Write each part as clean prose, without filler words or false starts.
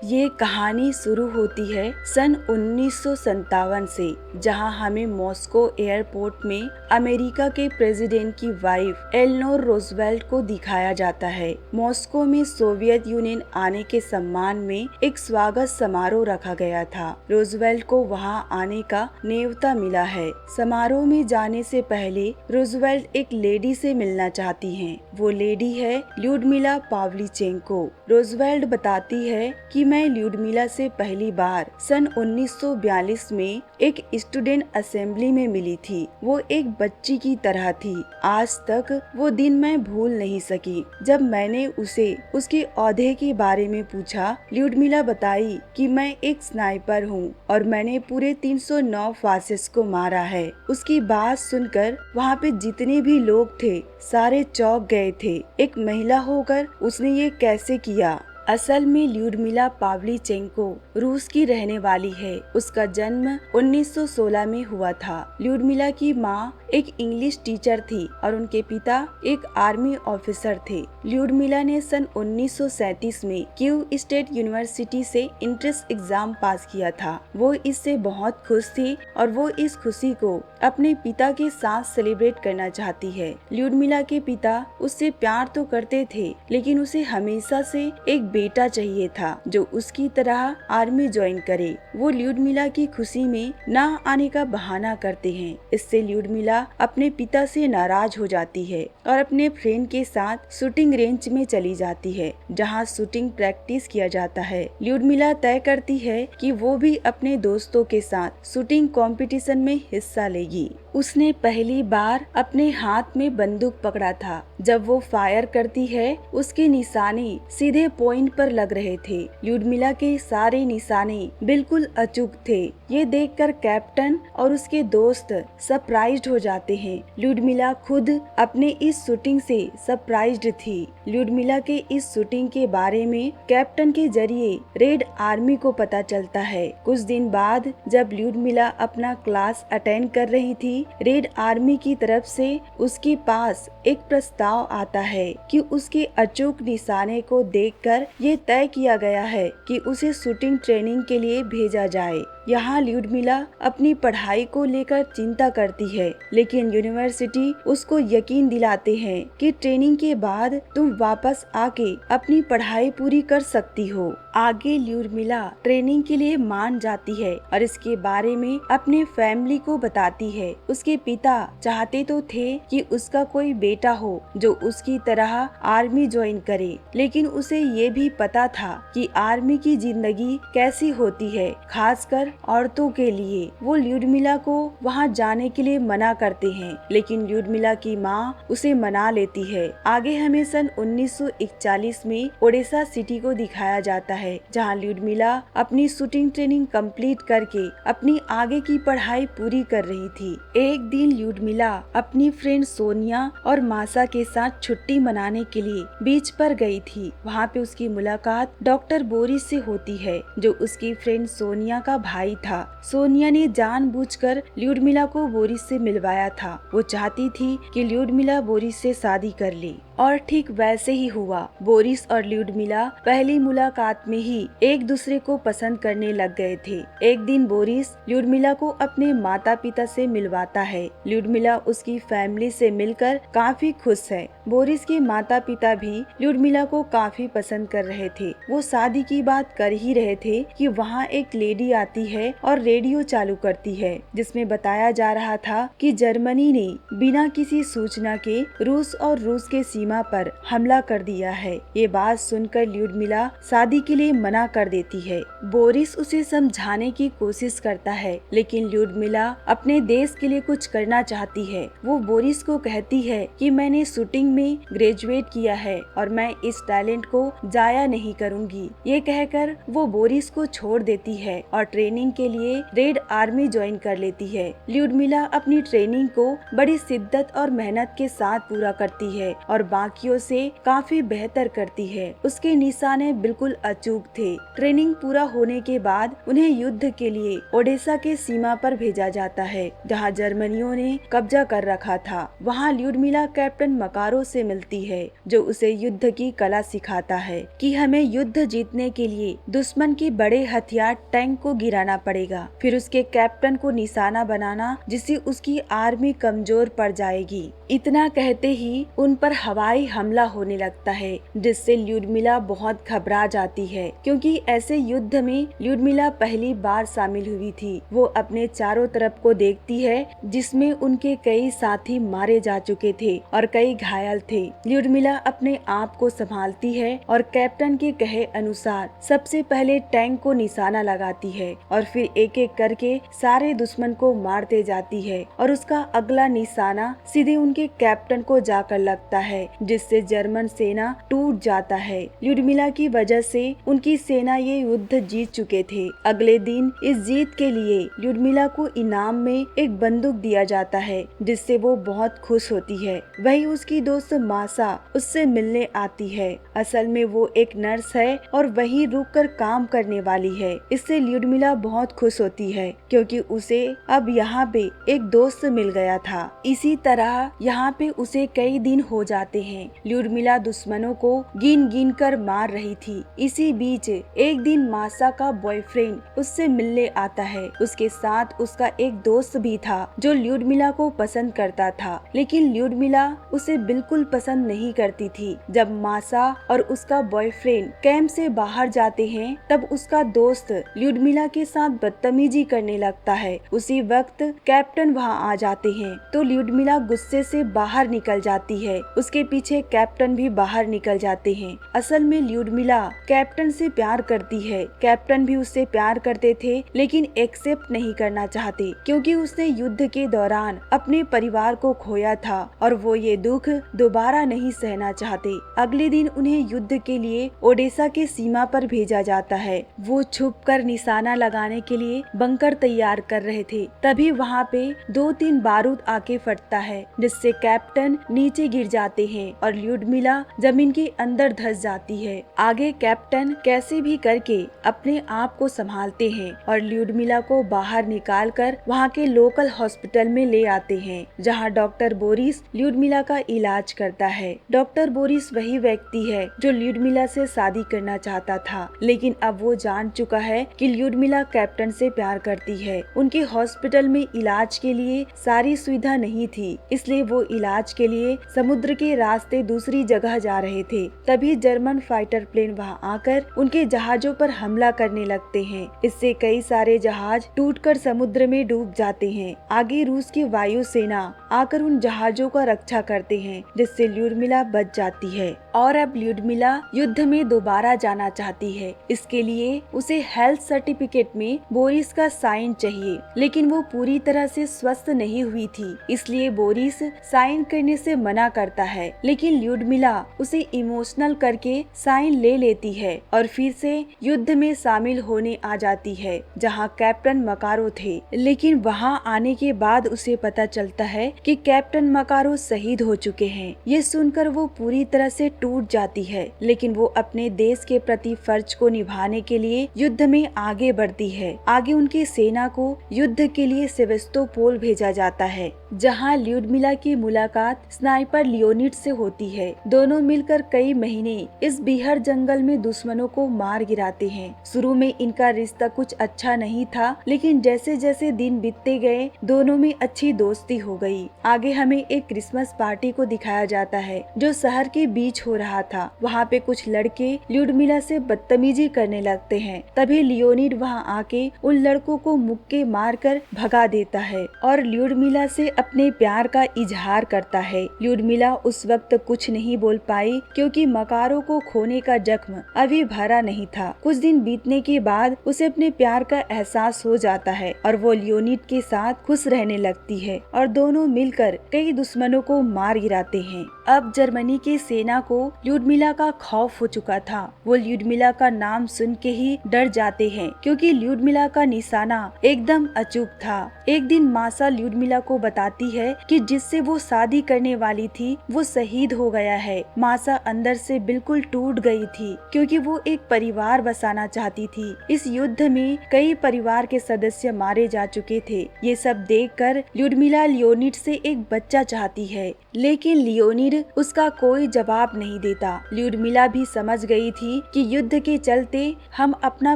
ये कहानी शुरू होती है सन 1957 से, जहां हमें मॉस्को एयरपोर्ट में अमेरिका के प्रेसिडेंट की वाइफ एलेनोर रूजवेल्ट को दिखाया जाता है। मॉस्को में सोवियत यूनियन आने के सम्मान में एक स्वागत समारोह रखा गया था। रूजवेल्ट को वहां आने का न्योता मिला है। समारोह में जाने से पहले रूजवेल्ट एक लेडी से मिलना चाहती हैं। वो लेडी है ल्यूडमिला पावलीचेंको। रूजवेल्ट बताती है कि मैं ल्यूडमिला से पहली बार सन 1942 में एक स्टूडेंट असेंबली में मिली थी। वो एक बच्ची की तरह थी। आज तक वो दिन मैं भूल नहीं सकी। जब मैंने उसे उसके ओहदे के बारे में पूछा, ल्यूडमिला बताई कि मैं एक स्नाइपर हूँ और मैंने पूरे 309 फासिस्ट को मारा है। उसकी बात सुनकर वहाँ पे जितने भी लोग थे सारे चौंक गए थे। एक महिला होकर उसने ये कैसे किया। असल में ल्यूडमिला पावलीचेंको रूस की रहने वाली है। उसका जन्म 1916 में हुआ था। ल्यूडमिला की माँ एक इंग्लिश टीचर थी और उनके पिता एक आर्मी ऑफिसर थे। ल्यूडमिला ने सन 1937 में कीव स्टेट यूनिवर्सिटी से एंट्रेंस एग्जाम पास किया था। वो इससे बहुत खुश थी और वो इस खुशी को अपने पिता के साथ सेलिब्रेट करना चाहती है। ल्यूडमिला के पिता उससे प्यार तो करते थे, लेकिन उसे हमेशा से एक बेटा चाहिए था जो उसकी तरह आर्मी ज्वाइन करे। वो ल्यूडमिला की खुशी में न आने का बहाना करते हैं। इससे ल्यूडमिला अपने पिता से नाराज हो जाती है और अपने फ्रेंड के साथ शूटिंग रेंज में चली जाती है, जहां शूटिंग प्रैक्टिस किया जाता है। ल्यूडमिला तय करती है कि वो भी अपने दोस्तों के साथ शूटिंग कंपटीशन में हिस्सा लेगी। उसने पहली बार अपने हाथ में बंदूक पकड़ा था। जब वो फायर करती है, उसके निशाने सीधे पॉइंट पर लग रहे थे। ल्यूडमिला के सारे निशाने बिल्कुल अचूक थे। ये देखकर कैप्टन और उसके दोस्त सरप्राइज्ड हो जाते हैं। ल्यूडमिला खुद अपने इस शूटिंग से सरप्राइज्ड थी। ल्यूडमिला के इस शूटिंग के बारे में कैप्टन के जरिए रेड आर्मी को पता चलता है। कुछ दिन बाद जब ल्यूडमिला अपना क्लास अटेंड कर रही थी, रेड आर्मी की तरफ से उसके पास एक प्रस्ताव आता है कि उसके अचूक निशाने को देखकर ये तय किया गया है कि उसे शूटिंग ट्रेनिंग के लिए भेजा जाए। यहाँ ल्यूडमिला अपनी पढ़ाई को लेकर चिंता करती है, लेकिन यूनिवर्सिटी उसको यकीन दिलाते हैं कि ट्रेनिंग के बाद तुम वापस आके अपनी पढ़ाई पूरी कर सकती हो। आगे ल्यूडमिला ट्रेनिंग के लिए मान जाती है और इसके बारे में अपने फैमिली को बताती है। उसके पिता चाहते तो थे कि उसका कोई बेटा हो जो उसकी तरह आर्मी ज्वाइन करे, लेकिन उसे ये भी पता था कि आर्मी की जिंदगी कैसी होती है, खासकर औरतों के लिए। वो ल्यूडमिला को वहाँ जाने के लिए मना करते हैं, लेकिन ल्यूडमिला की माँ उसे मना लेती है। आगे हमें सन 1941 में ओडेसा सिटी को दिखाया जाता है, जहाँ ल्यूडमिला अपनी शूटिंग ट्रेनिंग कंप्लीट करके अपनी आगे की पढ़ाई पूरी कर रही थी। एक दिन ल्यूडमिला अपनी फ्रेंड सोनिया और मासा के साथ छुट्टी मनाने के लिए बीच पर गई थी। वहाँ पे उसकी मुलाकात डॉक्टर बोरिस से होती है, जो उसकी फ्रेंड सोनिया का भाई था। सोनिया ने जानबूझकर ल्यूडमिला को बोरिस से मिलवाया था। वो चाहती थी कि ल्यूडमिला बोरिस से शादी कर ले, और ठीक वैसे ही हुआ। बोरिस और ल्यूडमिला पहली मुलाकात में ही एक दूसरे को पसंद करने लग गए थे। एक दिन बोरिस ल्यूडमिला को अपने माता पिता से मिलवाता है। ल्यूडमिला उसकी फैमिली से मिलकर काफी खुश है। बोरिस के माता पिता भी ल्यूडमिला को काफी पसंद कर रहे थे। वो शादी की बात कर ही रहे थे कि वहाँ एक लेडी आती है और रेडियो चालू करती है, जिसमें बताया जा रहा था कि जर्मनी ने बिना किसी सूचना के रूस और रूस के सीमा पर हमला कर दिया है। ये बात सुनकर ल्यूडमिला शादी के लिए मना कर देती है। बोरिस उसे समझाने की कोशिश करता है, लेकिन ल्यूडमिला अपने देश के लिए कुछ करना चाहती है। वो बोरिस को कहती है कि मैंने शूटिंग में ग्रेजुएट किया है और मैं इस टैलेंट को जाया नहीं करूंगी। ये कहकर वो बोरिस को छोड़ देती है और ट्रेनिंग के लिए रेड आर्मी ज्वाइन कर लेती है। ल्यूडमिला अपनी ट्रेनिंग को बड़ी शिद्दत और मेहनत के साथ पूरा करती है और बाकियों से काफी बेहतर करती है। उसके निशाने बिल्कुल अचूक थे। ट्रेनिंग पूरा होने के बाद उन्हें युद्ध के लिए ओडेसा के सीमा पर भेजा जाता है, जहां जर्मनियों ने कब्जा कर रखा था। वहां ल्यूडमिला कैप्टन मकारो से मिलती है, जो उसे युद्ध की कला सिखाता है कि हमें युद्ध जीतने के लिए दुश्मन के बड़े हथियार टैंक को गिराना पड़ेगा, फिर उसके कैप्टन को निशाना बनाना, जिससे उसकी आर्मी कमजोर पड़ जाएगी। इतना कहते ही उन पर हवाई हमला होने लगता है, जिससे ल्यूडमिला बहुत घबरा जाती है, क्योंकि ऐसे युद्ध में ल्यूडमिला पहली बार शामिल हुई थी। वो अपने चारों तरफ को देखती है, जिसमें उनके कई साथी मारे जा चुके थे और कई घायल थे। ल्यूडमिला अपने आप को संभालती है और कैप्टन के कहे अनुसार सबसे पहले टैंक को निशाना लगाती है और फिर एक एक करके सारे दुश्मन को मारते जाती है और उसका अगला निशाना सीधे उनके कैप्टन को जाकर लगता है, जिससे जर्मन सेना टूट जाता है। ल्यूडमिला की वजह से उनकी सेना ये युद्ध जीत चुके थे। अगले दिन इस जीत के लिए ल्यूडमिला को इनाम में एक बंदूक दिया जाता है, जिससे वो बहुत खुश होती है। वही उसकी दोस्त मासा उससे मिलने आती है। असल में वो एक नर्स है और वहीं रुककर काम करने वाली है। इससे ल्यूडमिला बहुत खुश होती है, क्योंकि उसे अब यहाँ पे एक दोस्त मिल गया था। इसी तरह यहाँ पे उसे कई दिन हो जाते हैं। ल्यूडमिला दुश्मनों को गिन गिन कर मार रही थी। इसी बीच एक दिन मासा का बॉयफ्रेंड उससे मिलने आता है। उसके साथ उसका एक दोस्त भी था, जो ल्यूडमिला को पसंद करता था, लेकिन ल्यूडमिला उसे बिल्कुल पसंद नहीं करती थी। जब मासा और उसका बॉयफ्रेंड कैंप से बाहर जाते हैं, तब उसका दोस्त ल्यूडमिला के साथ बदतमीजी करने लगता है। उसी वक्त कैप्टन वहाँ आ जाते हैं, तो ल्यूडमिला गुस्से से बाहर निकल जाती है। उसके पीछे कैप्टन भी बाहर निकल जाते हैं। असल में ल्यूडमिला कैप्टन से प्यार करती है। कैप्टन भी उससे प्यार करते थे, लेकिन एक्सेप्ट नहीं करना चाहते, क्योंकि उसने युद्ध के दौरान अपने परिवार को खोया था और वो ये दुख दोबारा नहीं सहना चाहते। अगले दिन उन्हें युद्ध के लिए ओडेसा के सीमा पर भेजा जाता है। वो छुपकर निशाना लगाने के लिए बंकर तैयार कर रहे थे। तभी वहाँ पे 2-3 बारूद आके फटता है, जिससे कैप्टन नीचे गिर जाते हैं और ल्यूडमिला जमीन के अंदर धंस जाती है। आगे कैप्टन कैसे भी करके अपने आप को संभालते हैं और ल्यूडमिला को बाहर निकालकर वहाँ के लोकल हॉस्पिटल में ले आते हैं, जहाँ डॉक्टर बोरिस ल्यूडमिला का इलाज करता है। डॉक्टर बोरिस वही व्यक्ति है जो ल्यूडमिला से शादी करना चाहता था, लेकिन अब वो जान चुका है कि ल्यूडमिला कैप्टन से प्यार करती है। उनके हॉस्पिटल में इलाज के लिए सारी सुविधा नहीं थी, इसलिए वो इलाज के लिए समुद्र के रास्ते दूसरी जगह जा रहे थे। तभी जर्मन फाइटर प्लेन वहाँ आकर उनके जहाजों पर हमला करने लगते हैं। इससे कई सारे जहाज टूटकर समुद्र में डूब जाते हैं। आगे रूस की वायु सेना आकर उन जहाजों का रक्षा करते हैं, जिससे ल्यूडमिला बच जाती है। और अब ल्यूडमिला युद्ध में दोबारा जाना चाहती है। इसके लिए उसे हेल्थ सर्टिफिकेट में बोरिस का साइन चाहिए, लेकिन वो पूरी तरह से स्वस्थ नहीं हुई थी, इसलिए बोरिस साइन करने से मना करता है। लेकिन ल्यूडमिला उसे इमोशनल करके साइन ले लेती है और फिर से युद्ध में शामिल होने आ जाती है, जहां कैप्टन मकारो थे। लेकिन वहां आने के बाद उसे पता चलता है कि कैप्टन मकारो शहीद हो चुके हैं। ये सुनकर वो पूरी तरह से टूट जाती है, लेकिन वो अपने देश के प्रति फर्ज को निभाने के लिए युद्ध में आगे बढ़ती है। आगे उनकी सेना को युद्ध के लिए सेवेस्तोपोल भेजा जाता है, जहां ल्यूडमिला की मुलाकात स्नाइपर लियोनिड से होती है। दोनों मिलकर कई महीने इस बीहड़ जंगल में दुश्मनों को मार गिराते हैं। शुरू में इनका रिश्ता कुछ अच्छा नहीं था, लेकिन जैसे जैसे दिन बीतते गए दोनों में अच्छी दोस्ती हो गई। आगे हमें एक क्रिसमस पार्टी को दिखाया जाता है, जो शहर के बीच हो रहा था। वहाँ पे कुछ लड़के ल्यूडमिला से बदतमीजी करने लगते हैं। तभी लियोनिड वहाँ आके उन लड़कों को मुक्के मारकर भगा देता है और ल्यूडमिला से अपने प्यार का इजहार करता है। ल्यूडमिला उस वक्त कुछ नहीं बोल पाई, क्योंकि मकारो को खोने का जख्म अभी भरा नहीं था। कुछ दिन बीतने के बाद उसे अपने प्यार का एहसास हो जाता है और वो लियोनिड के साथ खुश रहने लगती है और दोनों मिलकर कई दुश्मनों को मार गिराते हैं। अब जर्मनी की सेना को ल्यूडमिला का खौफ हो चुका था। वो ल्यूडमिला का नाम सुन के ही डर जाते हैं, क्योंकि ल्यूडमिला का निशाना एकदम अचूक था। एक दिन मासा ल्यूडमिला को बताती है कि जिससे वो शादी करने वाली थी वो शहीद हो गया है। मासा अंदर से बिल्कुल टूट गई थी, क्योंकि वो एक परिवार बसाना चाहती थी। इस युद्ध में कई परिवार के सदस्य मारे जा चुके थे। ये सब देखकर ल्यूडमिला लियोनिड से एक बच्चा चाहती है, लेकिन लियोनिड लियोनिड उसका कोई जवाब नहीं देता। ल्यूडमिला भी समझ गई थी कि युद्ध के चलते हम अपना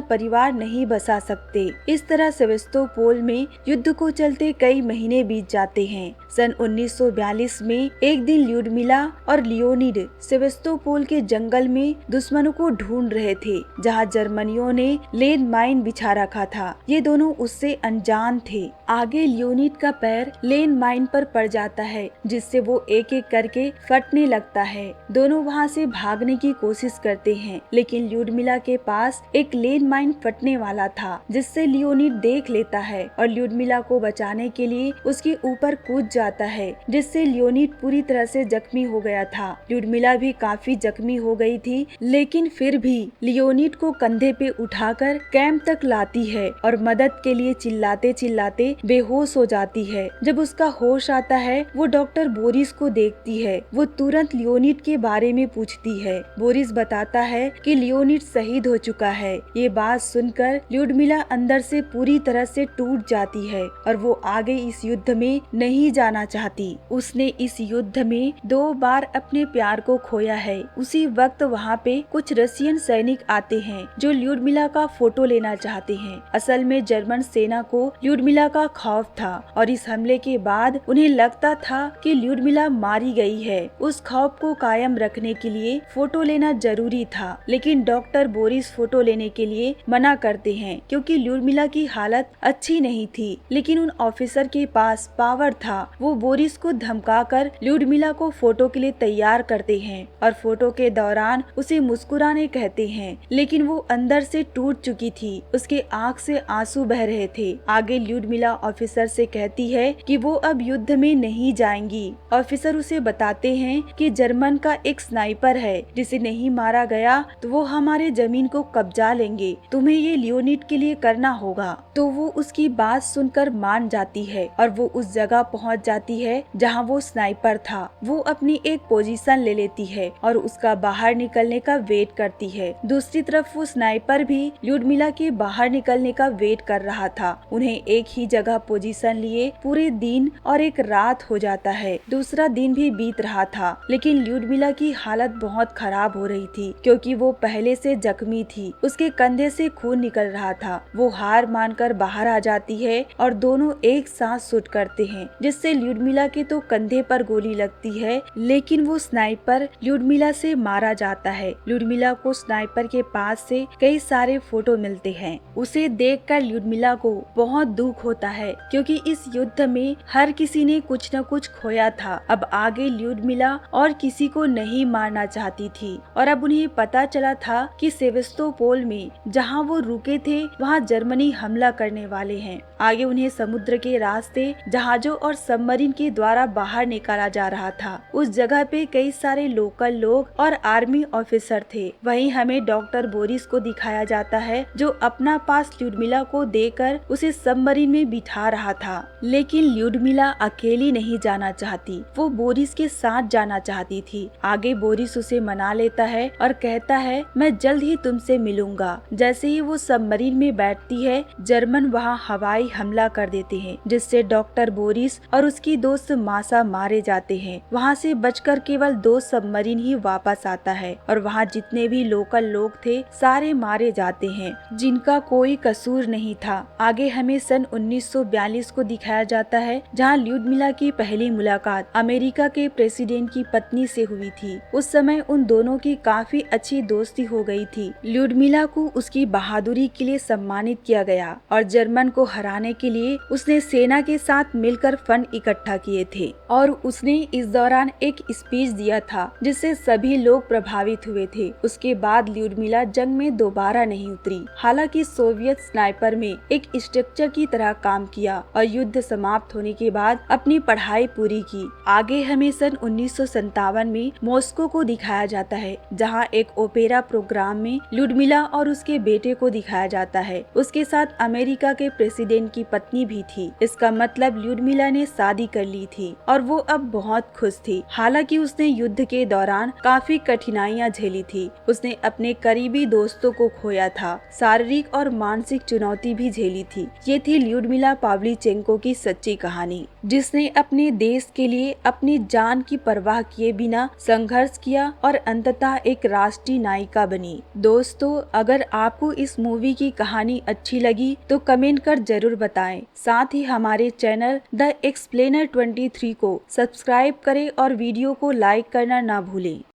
परिवार नहीं बसा सकते। इस तरह सेवेस्तोपोल में युद्ध को चलते कई महीने बीत जाते हैं। सन 1942 में एक दिन ल्यूडमिला और लियोनिड सेवेस्तोपोल के जंगल में दुश्मनों को ढूंढ रहे थे, जहां जर्मनियों ने लैंड माइन बिछा रखा था। ये दोनों उससे अनजान थे। आगे लियोनिड का पैर लैंड माइन पर पड़ जाता है, जिससे वो एक एक करके फटने लगता है। दोनों वहाँ से भागने की कोशिश करते हैं, लेकिन ल्यूडमिला के पास एक लैंड माइन फटने वाला था, जिससे लियोनिड देख लेता है और ल्यूडमिला को बचाने के लिए उसके ऊपर कूद जाता है, जिससे लियोनिड पूरी तरह से जख्मी हो गया था। ल्यूडमिला भी काफी जख्मी हो गई थी, लेकिन फिर भी लियोनिड को कंधे पे उठाकर कैंप तक लाती है और मदद के लिए चिल्लाते चिल्लाते बेहोश हो जाती है। जब उसका होश आता है, वो डॉक्टर बोरिस को देखती है। वो तुरंत लियोनिड के बारे में पूछती है। बोरिस बताता है कि लियोनिड शहीद हो चुका है। ये बात सुनकर ल्यूडमिला अंदर से पूरी तरह से टूट जाती है और वो आगे इस युद्ध में नहीं जाना चाहती। उसने इस युद्ध में 2 बार अपने प्यार को खोया है। उसी वक्त वहाँ पे कुछ रशियन सैनिक आते हैं जो ल्यूडमिला का फोटो लेना चाहते हैं। असल में जर्मन सेना को ल्यूडमिला का खौफ था और इस हमले के बाद उन्हें लगता था कि ल्यूडमिला मारी गई है। उस खौफ को कायम रखने के लिए फोटो लेना जरूरी था, लेकिन डॉक्टर बोरिस फोटो लेने के लिए मना करते हैं क्योंकि ल्यूडमिला की हालत अच्छी नहीं थी। लेकिन उन ऑफिसर के पास पावर था। वो बोरिस को धमकाकर ल्यूडमिला को फोटो के लिए तैयार करते हैं और फोटो के दौरान उसे मुस्कुराने कहते हैं, लेकिन वो अंदर से टूट चुकी थी। उसके आँख से आंसू बह रहे थे। आगे ल्यूडमिला ऑफिसर से कहती है कि वो अब युद्ध में नहीं जाएंगी। ऑफिसर उसे बताते हैं कि जर्मन का एक स्नाइपर है, जिसे नहीं मारा गया तो वो हमारे जमीन को कब्जा लेंगे। तुम्हें ये लियोनिड के लिए करना होगा। तो वो उसकी बात सुनकर मान जाती है और वो उस जगह पहुंच जाती है जहां वो स्नाइपर था। वो अपनी एक पोजीशन ले लेती है और उसका बाहर निकलने का वेट करती है। दूसरी तरफ वो स्नाइपर भी ल्यूडमिला के बाहर निकलने का वेट कर रहा था। उन्हें एक ही जगह पोजीशन लिए पूरे दिन और एक रात हो जाता है। दूसरा दिन भी बीत रहा था, लेकिन ल्यूडमिला की हालत बहुत खराब हो रही थी क्योंकि वो पहले से जख्मी थी। उसके कंधे से खून निकल रहा था। वो हार मानकर बाहर आ जाती है और दोनों एक साथ शूट करते हैं, जिससे ल्यूडमिला के तो कंधे पर गोली लगती है, लेकिन वो स्नाइपर ल्यूडमिला से मारा जाता है। ल्यूडमिला को स्नाइपर के पास से कई सारे फोटो मिलते हैं। उसे देखकर ल्यूडमिला को बहुत दुख होता है क्योंकि इस युद्ध में हर किसी ने कुछ न कुछ खोया था। अब आगे ल्यूडमिला और किसी को नहीं मारना चाहती थी और अब उन्हें पता चला था कि सेवेस्तोपोल में जहां वो रुके थे वहां जर्मनी हमला करने वाले हैं। आगे उन्हें समुद्र के रास्ते जहाजों और सबमरीन के द्वारा बाहर निकाला जा रहा था। उस जगह पे कई सारे लोकल लोग और आर्मी ऑफिसर थे। वहीं हमें डॉक्टर बोरिस को दिखाया जाता है जो अपना पास ल्यूडमिला को देकर उसे सबमरीन में बिठा रहा था। लेकिन ल्यूडमिला अकेली नहीं जाना चाहती, वो बोरिस के साथ जाना चाहती थी। आगे बोरिस उसे मना लेता है और कहता है मैं जल्द ही तुमसे मिलूंगा। जैसे ही वो सबमरीन में बैठती है, जर्मन वहाँ हवाई हमला कर देते हैं, जिससे डॉक्टर बोरिस और उसकी दोस्त मासा मारे जाते हैं। वहाँ से बचकर केवल 2 सबमरीन ही वापस आता है और वहाँ जितने भी लोकल लोग थे सारे मारे जाते हैं, जिनका कोई कसूर नहीं था। आगे हमें सन 1942 को दिखाया जाता है, जहाँ ल्यूडमिला की पहली मुलाकात अमेरिका के प्रेसिडेंट की पत्नी से हुई थी। उस समय उन दोनों की काफी अच्छी दोस्ती हो गई थी। ल्यूडमिला को उसकी बहादुरी के लिए सम्मानित किया गया और जर्मन को हराने के लिए उसने सेना के साथ मिलकर फंड इकट्ठा किए थे और उसने इस दौरान एक स्पीच दिया था जिससे सभी लोग प्रभावित हुए थे। उसके बाद ल्यूडमिला जंग में दोबारा नहीं उतरी। हालांकि सोवियत स्नाइपर में एक स्ट्रक्चर की तरह काम किया और युद्ध समाप्त होने के बाद अपनी पढ़ाई पूरी की। आगे हमें सन 1957 में मॉस्को को दिखाया जाता है, जहां एक ओपेरा प्रोग्राम में ल्यूडमिला और उसके बेटे को दिखाया जाता है। उसके साथ अमेरिका के प्रेसिडेंट की पत्नी भी थी। इसका मतलब ल्यूडमिला ने शादी कर ली थी और वो अब बहुत खुश थी। हालांकि उसने युद्ध के दौरान काफी कठिनाइयां झेली थी। उसने अपने करीबी दोस्तों को खोया था, शारीरिक और मानसिक चुनौती भी झेली थी। ये थी ल्यूडमिला पाव्लीचेंको की सच्ची कहानी। जिसने अपने देश के लिए अपनी जान की परवाह किए बिना संघर्ष किया और अंततः एक राष्ट्रीय नायिका बनी। दोस्तों, अगर आपको इस मूवी की कहानी अच्छी लगी तो कमेंट कर जरूर बताएं। साथ ही हमारे चैनल द एक्सप्लेनर 23 को सब्सक्राइब करें और वीडियो को लाइक करना ना भूलें।